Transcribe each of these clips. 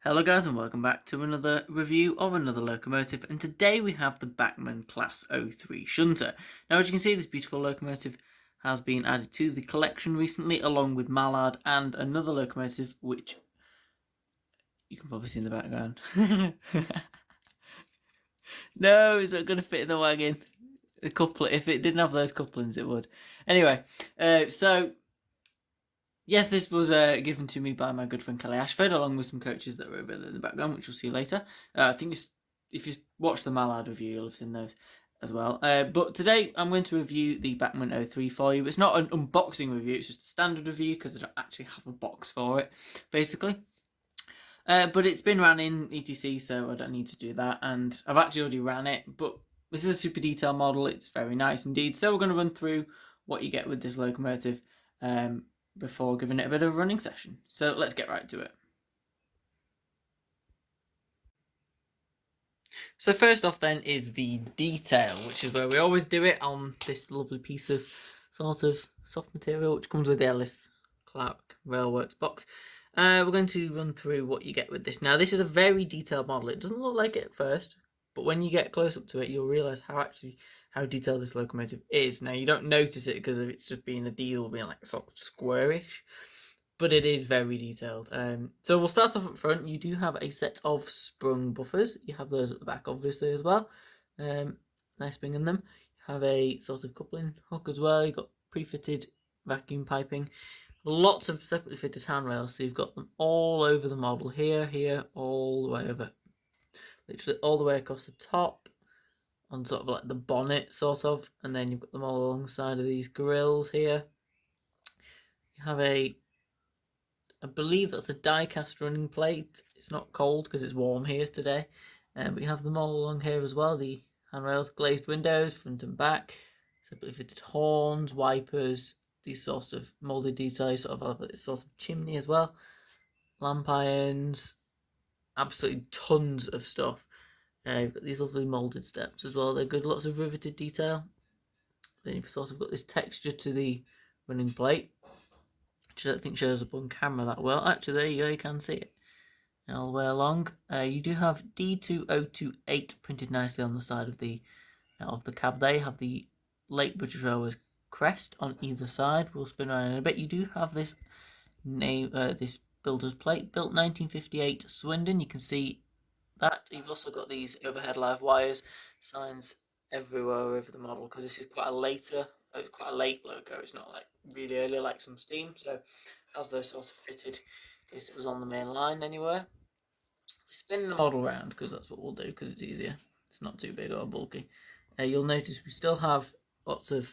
Hello guys and welcome back to another review of another locomotive, and today we have the Bachmann Class 03 Shunter. Now, as you can see, this beautiful locomotive has been added to the collection recently, along with Mallard and another locomotive which you can probably see in the background. No, it's not going to fit in the wagon. If it didn't have those couplings, it would. Anyway, yes, this was given to me by my good friend Kelly Ashford, along with some coaches that were over there in the background, which you'll see later. I think if you watch the Mallard review, you'll have seen those as well. But today I'm going to review the Bachmann 03 for you. It's not an unboxing review, it's just a standard review because I don't actually have a box for it, basically. But it's been ran in ETC, so I don't need to do that. And I've actually already ran it, but this is a super detail model. It's very nice indeed. So we're going to run through what you get with this locomotive before giving it a bit of a running session. So let's get right to it. So first off then is the detail, which is where we always do it on this lovely piece of sort of soft material, which comes with the Ellis Clark Railworks box. We're going to run through what you get with this. Now, this is a very detailed model. It doesn't look like it at first, but when you get close up to it, you'll realise how detailed this locomotive is. Now, you don't notice it because of it's just being a diesel, being like sort of squarish, but it is very detailed. So we'll start off up front. You do have a set of sprung buffers. You have those at the back, obviously, as well. Nice spring in them. You have a sort of coupling hook as well. You've got pre-fitted vacuum piping. Lots of separately fitted handrails, so you've got them all over the model, here, all the way over, literally all the way across the top, on sort of like the bonnet, sort of, and then you've got them all alongside of these grills here. You have I believe that's a die-cast running plate. It's not cold because it's warm here today, but you have them all along here as well, the handrails, glazed windows, front and back, separately fitted horns, wipers, these sorts of moulded details, sort of have this sort of chimney as well, lamp irons, absolutely tons of stuff. You've got these lovely moulded steps as well. They're good, lots of riveted detail. Then you've sort of got this texture to the running plate, which I don't think shows up on camera that well. Actually, there you go, you can see it all the way along. You do have D2028 printed nicely on the side of the cab there. You have the late British Railways crest on either side. We'll spin around in a bit. You do have this name, this builder's plate, built 1958 Swindon. You can see that. You've also got these overhead live wires, signs everywhere over the model, because this is it's quite a late logo. It's not like really early like some Steam, so it has those sorts of fitted in case it was on the main line anywhere. Spin the model round, because that's what we'll do, because it's easier. It's not too big or bulky. You'll notice we still have lots of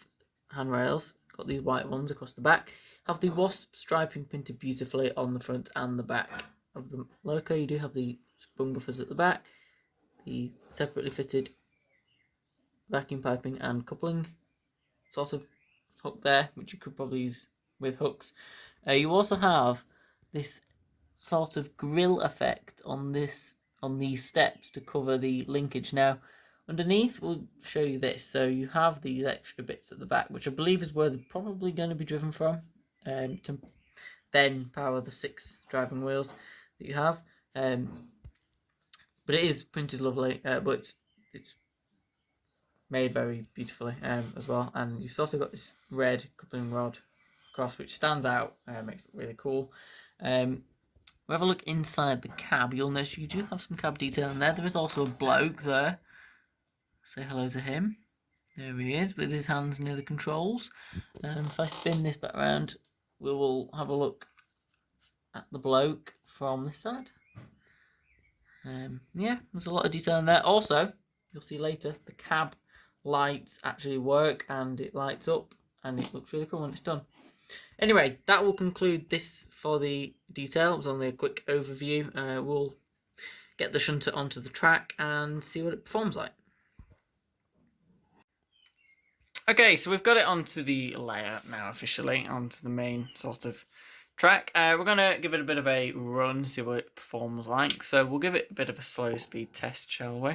handrails. Got these white ones across the back. Have the wasp striping printed beautifully on the front and the back of the loco. You do have the sprung buffers at the back, the separately fitted vacuum piping and coupling sort of hook there, which you could probably use with hooks. You also have this sort of grill effect on these steps to cover the linkage. Now, underneath, we'll show you this. So you have these extra bits at the back, which I believe is where they're probably going to be driven from, to then power the 6 driving wheels that you have. But it is printed lovely, but it's made very beautifully as well. And you've also got this red coupling rod across, which stands out, makes it really cool. We have a look inside the cab. You'll notice you do have some cab detail in there. There is also a bloke there. Say hello to him. There he is with his hands near the controls. If I spin this back around, we will have a look at the bloke from this side. Yeah, there's a lot of detail in there. Also, you'll see later, the cab lights actually work and it lights up and it looks really cool when it's done. Anyway, that will conclude this for the detail. It was only a quick overview. We'll get the shunter onto the track and see what it performs like. Okay, so we've got it onto the layout now officially, onto the main sort of track. We're going to give it a bit of a run, see what it performs like. So we'll give it a bit of a slow speed test, shall we?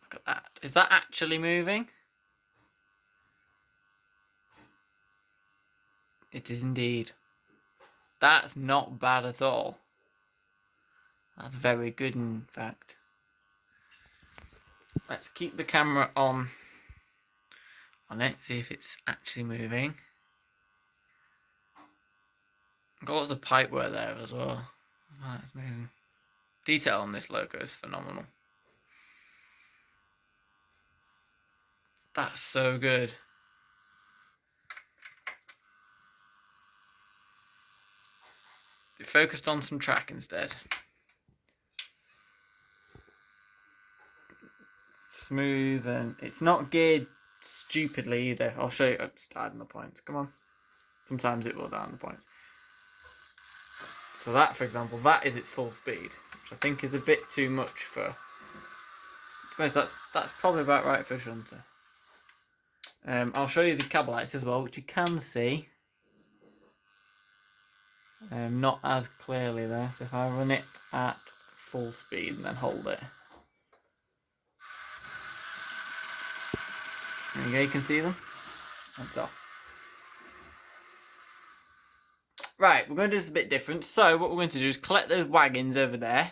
Look at that. Is that actually moving? It is indeed. That's not bad at all. That's very good, in fact. Let's keep the camera on it, see if it's actually moving. Got lots of pipework there as well. Oh, that's amazing. Detail on this logo is phenomenal. That's so good. Be focused on some track instead. Smooth, and it's not geared stupidly either. I'll show you. Oops, died on the points. Come on. Sometimes it will die on the points. So that, for example, that is its full speed, which I think is a bit too much for. That's probably about right for a shunter. I'll show you the cable lights as well, which you can see. Not as clearly there. So if I run it at full speed and then hold it, there you go. You can see them. That's all. Right, we're going to do this a bit different. So what we're going to do is collect those wagons over there,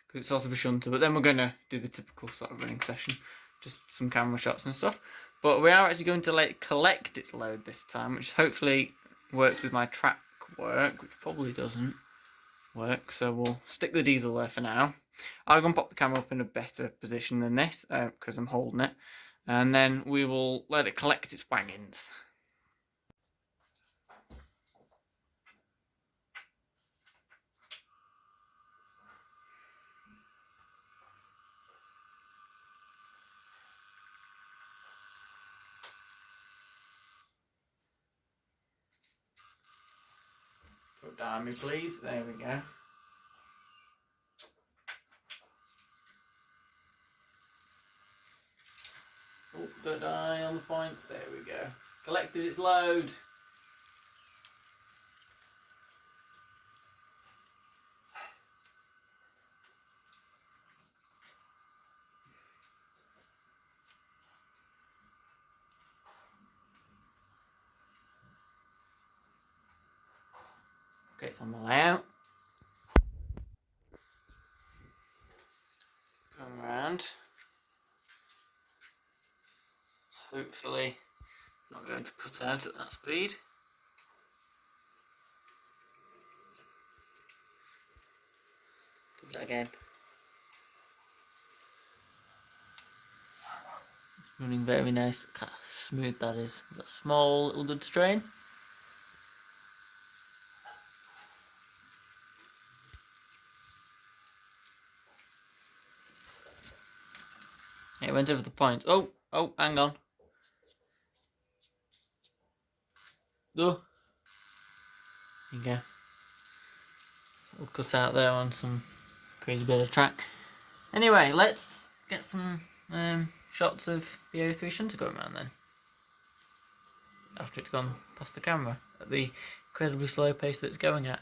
because it's sort of a shunter, but then we're going to do the typical sort of running session, just some camera shots and stuff. But we are actually going to let it collect its load this time, which hopefully works with my track work, which probably doesn't work, so we'll stick the diesel there for now. I'm going to pop the camera up in a better position than this, because I'm holding it, and then we will let it collect its wagons. Put down me, please. There we go. Oh, don't die on the points. There we go. Collected its load. Okay, it's on the layout. Come around. Hopefully not going to cut out at that speed. Do that again. Running very nice. Look how smooth that is. That small little good strain. It went over the point. Oh, hang on. Oh. There you go. We'll cut out there on some crazy bit of track. Anyway, let's get some shots of the O3 shunter going around then. After it's gone past the camera at the incredibly slow pace that it's going at.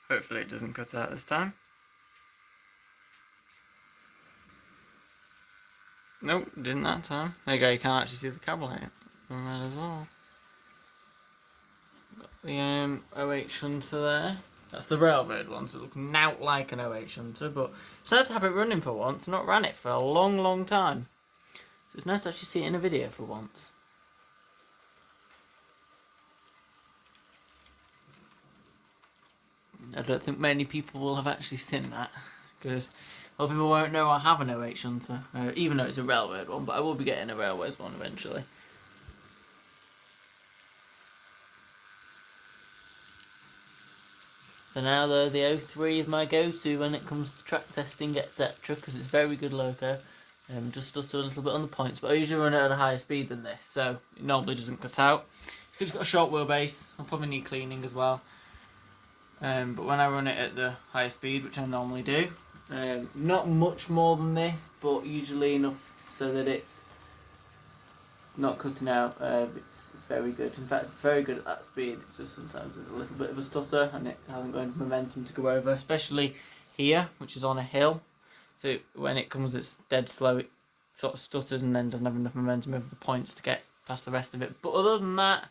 Hopefully it doesn't cut out this time. Nope, didn't that time. There you go, you can't actually see the cable light on that as well. Got the 08 shunter there. That's the railroad one, so it looks now like an 08 shunter, but it's nice to have it running for once. I've not ran it for a long time. So it's nice to actually see it in a video for once. I don't think many people will have actually seen that, because A lot of people won't know I have an 08 shunter, even though it's a railroad one, but I will be getting a railways one eventually. For now though, the 03 is my go-to when it comes to track testing, etc, because it's very good loco. Just does do a little bit on the points, but I usually run it at a higher speed than this, so it normally doesn't cut out. It's got a short wheelbase, I'll probably need cleaning as well. But when I run it at the higher speed, which I normally do, not much more than this, but usually enough so that it's not cutting out. It's very good. In fact, it's very good at that speed. It's just sometimes there's a little bit of a stutter and it hasn't got enough momentum to go over, especially here, which is on a hill. So when it comes, it's dead slow. It sort of stutters and then doesn't have enough momentum over the points to get past the rest of it. But other than that,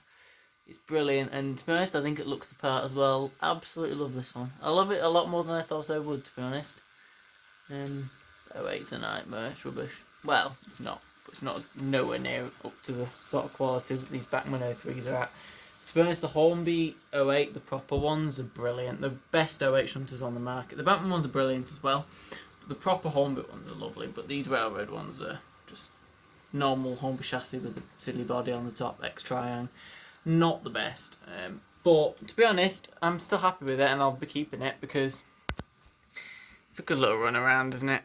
it's brilliant. And to be honest, I think it looks the part as well. Absolutely love this one. I love it a lot more than I thought I would, to be honest. Oh wait, it's a nightmare. It's rubbish. Well, it's not. But it's not nowhere near up to the sort of quality that these Bachmann 03s are at. To be honest, the Hornby 08, the proper ones, are brilliant. The best 08 shunters on the market. The Bachmann ones are brilliant as well. But the proper Hornby ones are lovely. But these railroad ones are just normal Hornby chassis with a silly body on the top, X-Triang. Not the best. But to be honest, I'm still happy with it and I'll be keeping it because it's a good little run around, isn't it?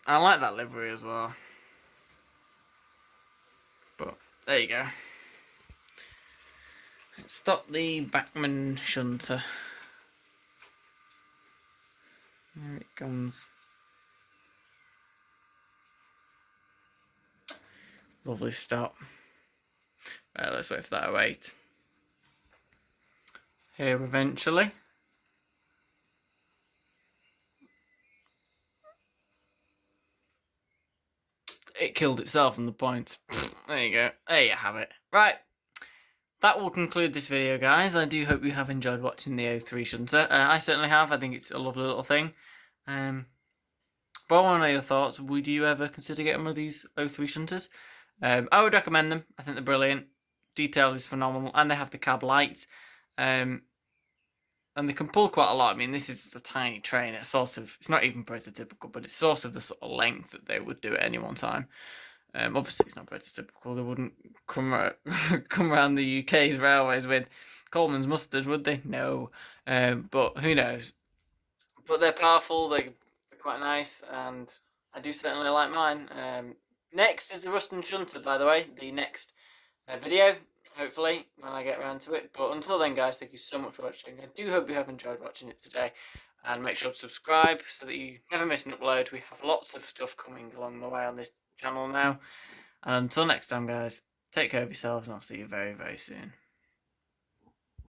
I like that livery as well. But there you go. Let's stop the Bachmann shunter. There it comes. Lovely stop. Right, let's wait for that 08. Here eventually. It killed itself on the points. There you go. There you have it. Right. That will conclude this video, guys. I do hope you have enjoyed watching the 03 shunter. I certainly have. I think it's a lovely little thing. But I want to know your thoughts. Would you ever consider getting one of these 03 shunters? I would recommend them. I think they're brilliant. Detail is phenomenal, and they have the cab lights. And they can pull quite a lot. I mean, this is a tiny train. It's sort of, it's not even prototypical, but it's sort of the sort of length that they would do at any one time. Obviously, it's not prototypical. They wouldn't come around the UK's railways with Coleman's mustard, would they? No. But who knows? But they're powerful. They're quite nice, and I do certainly like mine. Next is the Ruston Shunter, by the way. The next video, hopefully, when I get around to it. But until then, guys, thank you so much for watching. I do hope you have enjoyed watching it today. And make sure to subscribe so that you never miss an upload. We have lots of stuff coming along the way on this channel now. And until next time, guys, take care of yourselves and I'll see you very, very soon.